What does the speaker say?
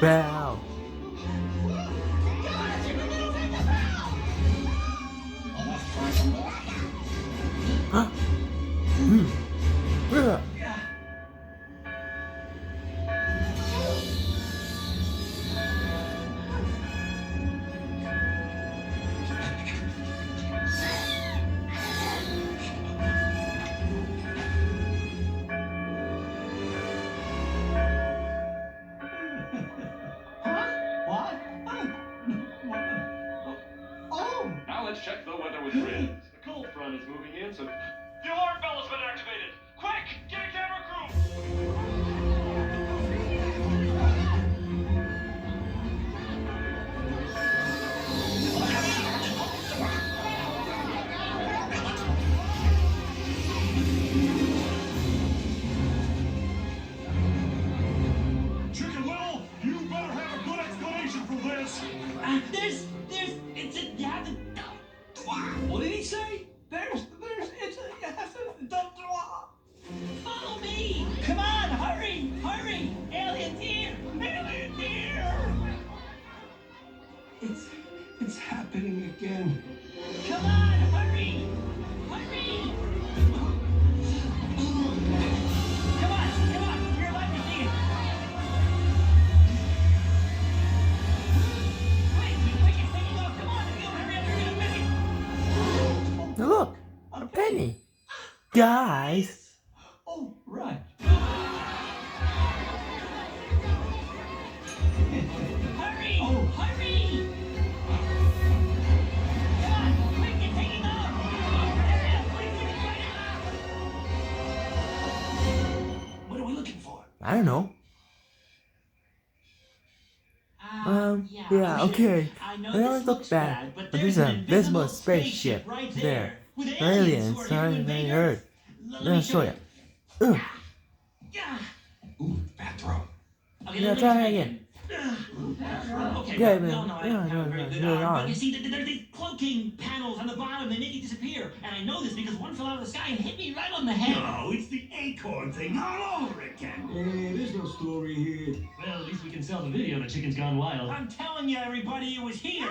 bell. Huh? Ugh. What? Oh! Now let's check the weather with friends. The cold front is moving in, so the alarm bell has been activated. Quick, get a camera crew. Chicken Little, you better have a good explanation for this. What did he say? Follow me! Come on, hurry! Hurry! Alien's here! Alien's here! It's happening again. Come on, hurry! Hurry! Come on! You're allowed to see it! Quick, it's taking off! Come on, hurry up, you're gonna miss it! Look, a penny. Guys. Oh, right. Hurry! Oh, hurry! Come on, quick, it's taking off! Hurry up, quick, it's right up! What are we looking for? I don't know. Yeah, okay. I know They always this look looks bad, but but there's there's an an invisible spaceship right there. With Aliens who are are here to in invade the Earth. Earth. Let Let me show you. Ugh. Yeah. Ooh, bathroom. Okay, Yeah, let me try again. Okay, Yeah, no, I don't have a very good no, arm. no. But you see, there are these cloaking panels on the bottom. They make it disappear. And I know this because one fell out of the sky and hit me right on the head. No, it's the acorn thing all over again. Hey, there's no story here. Well, at least we can sell the video to Chicken's Gone Wild. I'm telling you, everybody, it was here.